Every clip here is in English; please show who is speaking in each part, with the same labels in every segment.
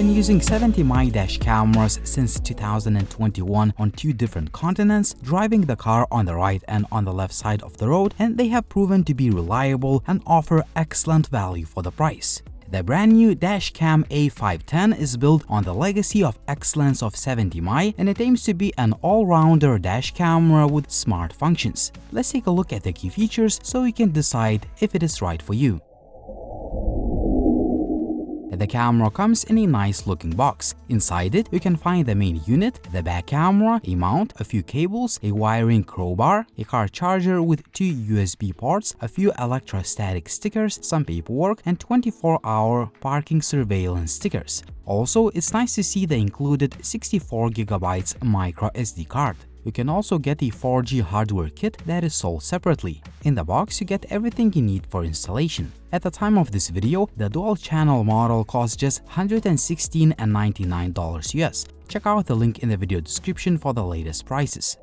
Speaker 1: been using 70mm dash cameras since 2021 on 2 different continents, driving the car on the right and on the left side of the road, and they have proven to be reliable and offer excellent value for the price. The brand new dashcam A510 is built on the legacy of excellence of 70mm, and it aims to be an all-rounder dash camera with smart functions. Let's take a look at the key features so you can decide if it is right for you. The camera comes in a nice looking box. Inside it, you can find the main unit, the back camera, a mount, a few cables, a wiring crowbar, a car charger with 2 USB ports, a few electrostatic stickers, some paperwork, and 24-hour parking surveillance stickers. Also, it's nice to see the included 64GB micro SD card. You can also get a 4G hardware kit that is sold separately. In the box, you get everything you need for installation. At the time of this video, the dual-channel model costs just $116.99 US. Check out the link in the video description for the latest prices.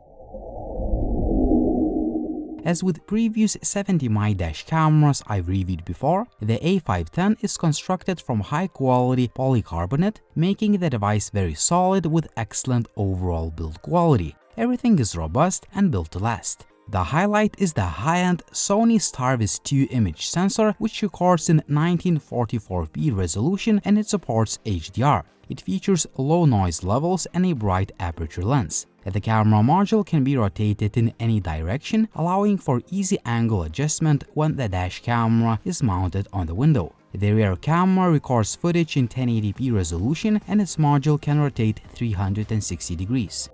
Speaker 1: As with previous 70mm dash cameras I've reviewed before, the A510 is constructed from high-quality polycarbonate, making the device very solid with excellent overall build quality. Everything is robust and built to last. The highlight is the high-end Sony Starvis 2 image sensor, which records in 1944p resolution and it supports HDR. It features low noise levels and a bright aperture lens. The camera module can be rotated in any direction, allowing for easy angle adjustment when the dash camera is mounted on the window. The rear camera records footage in 1080p resolution and its module can rotate 360 degrees.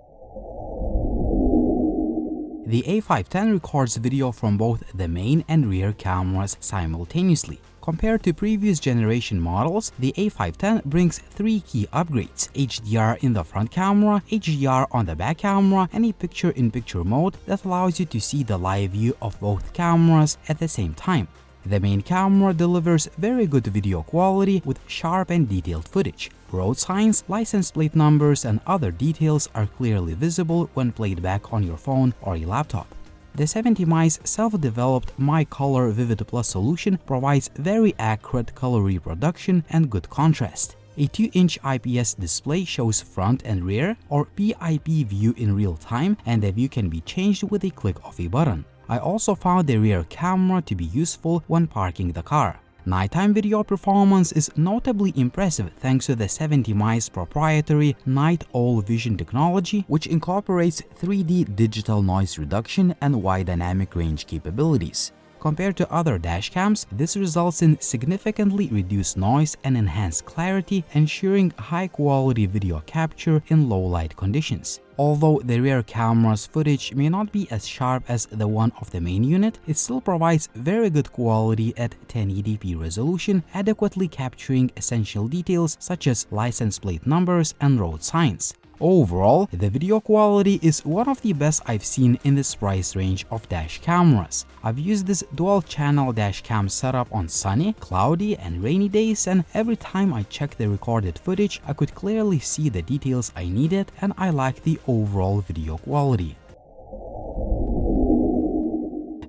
Speaker 1: The A510 records video from both the main and rear cameras simultaneously. Compared to previous generation models, the A510 brings 3 key upgrades: HDR in the front camera, HDR on the back camera, and a picture-in-picture mode that allows you to see the live view of both cameras at the same time. The main camera delivers very good video quality with sharp and detailed footage. Road signs, license plate numbers, and other details are clearly visible when played back on your phone or a laptop. The 70mm's self-developed My Color Vivid Plus solution provides very accurate color reproduction and good contrast. A 2-inch IPS display shows front and rear or PIP view in real time, and the view can be changed with a click of a button. I also found the rear camera to be useful when parking the car. Nighttime video performance is notably impressive thanks to the 70mm's proprietary Night Owl Vision technology, which incorporates 3D digital noise reduction and wide dynamic range capabilities. Compared to other dashcams, this results in significantly reduced noise and enhanced clarity, ensuring high-quality video capture in low-light conditions. Although the rear camera's footage may not be as sharp as the one of the main unit, it still provides very good quality at 1080p resolution, adequately capturing essential details such as license plate numbers and road signs. Overall, the video quality is one of the best I've seen in this price range of dash cameras. I've used this dual-channel dash cam setup on sunny, cloudy, and rainy days, and every time I checked the recorded footage, I could clearly see the details I needed, and I like the overall video quality.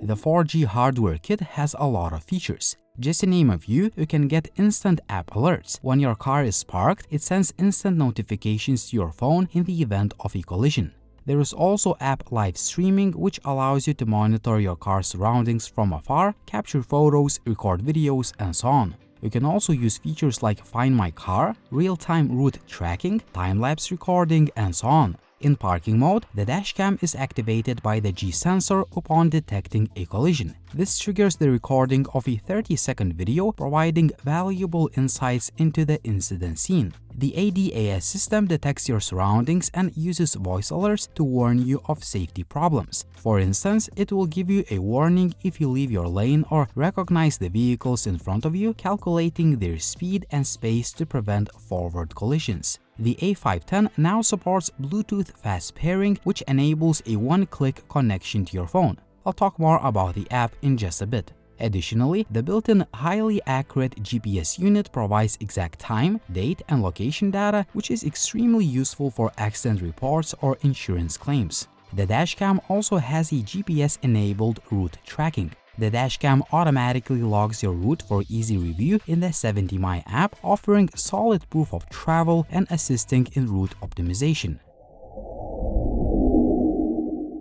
Speaker 1: The 4G hardware kit has a lot of features. Just to name a few, you can get instant app alerts. When your car is parked, it sends instant notifications to your phone in the event of a collision. There is also app live streaming, which allows you to monitor your car's surroundings from afar, capture photos, record videos, and so on. You can also use features like Find My Car, real-time route tracking, time-lapse recording, and so on. In parking mode, the dashcam is activated by the G sensor upon detecting a collision. This triggers the recording of a 30-second video, providing valuable insights into the incident scene. The ADAS system detects your surroundings and uses voice alerts to warn you of safety problems. For instance, it will give you a warning if you leave your lane or recognize the vehicles in front of you, calculating their speed and space to prevent forward collisions. The A510 now supports Bluetooth fast pairing, which enables a one-click connection to your phone. I'll talk more about the app in just a bit. Additionally, the built-in highly accurate GPS unit provides exact time, date, and location data, which is extremely useful for accident reports or insurance claims. The dashcam also has a GPS-enabled route tracking. The dashcam automatically logs your route for easy review in the 70My app, offering solid proof of travel and assisting in route optimization.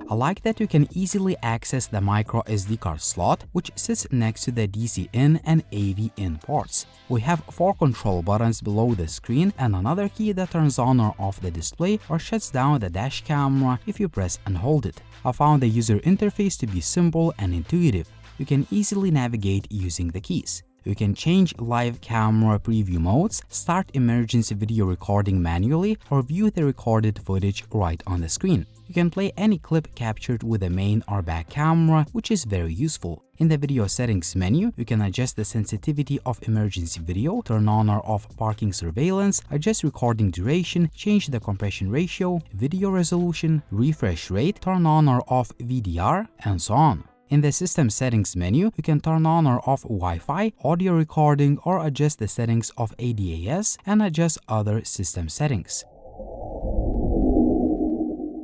Speaker 1: I like that you can easily access the micro SD card slot, which sits next to the DC in and AV in ports. We have 4 control buttons below the screen and another key that turns on or off the display or shuts down the dash camera if you press and hold it. I found the user interface to be simple and intuitive. You can easily navigate using the keys. You can change live camera preview modes, start emergency video recording manually, or view the recorded footage right on the screen. You can play any clip captured with the main or back camera, which is very useful. In the video settings menu, you can adjust the sensitivity of emergency video, turn on or off parking surveillance, adjust recording duration, change the compression ratio, video resolution, refresh rate, turn on or off VDR, and so on. In the System Settings menu, you can turn on or off Wi-Fi, audio recording, or adjust the settings of ADAS and adjust other system settings.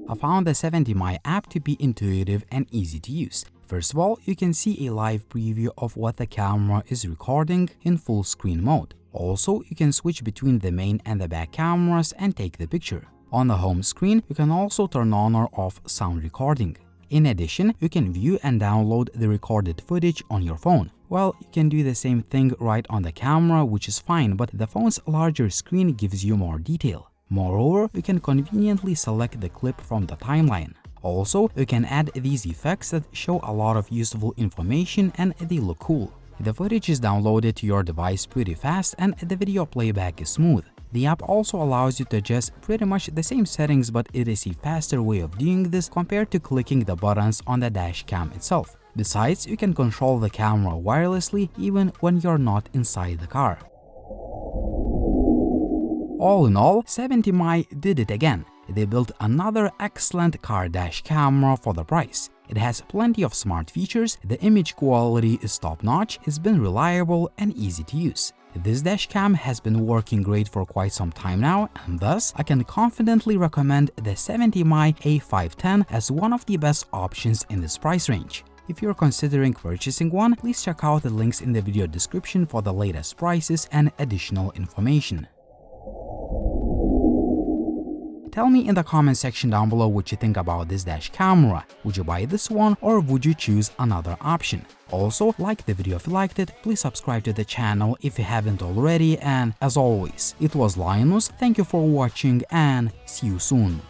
Speaker 1: I found the 70My app to be intuitive and easy to use. First of all, you can see a live preview of what the camera is recording in full screen mode. Also, you can switch between the main and the back cameras and take the picture. On the home screen, you can also turn on or off sound recording. In addition, you can view and download the recorded footage on your phone. Well, you can do the same thing right on the camera, which is fine, but the phone's larger screen gives you more detail. Moreover, you can conveniently select the clip from the timeline. Also, you can add these effects that show a lot of useful information and they look cool. The footage is downloaded to your device pretty fast and the video playback is smooth. The app also allows you to adjust pretty much the same settings, but it is a faster way of doing this compared to clicking the buttons on the dash cam itself. Besides, you can control the camera wirelessly even when you're not inside the car. All in all, 70My did it again. They built another excellent car dash camera for the price. It has plenty of smart features, the image quality is top-notch, it's been reliable and easy to use. This dashcam has been working great for quite some time now, and thus I can confidently recommend the 70My A510 as one of the best options in this price range. If you're considering purchasing one, please check out the links in the video description for the latest prices and additional information. Tell me in the comment section down below what you think about this dash camera. Would you buy this one or would you choose another option? Also, like the video if you liked it, please subscribe to the channel if you haven't already, and as always, it was Linus, thank you for watching and see you soon.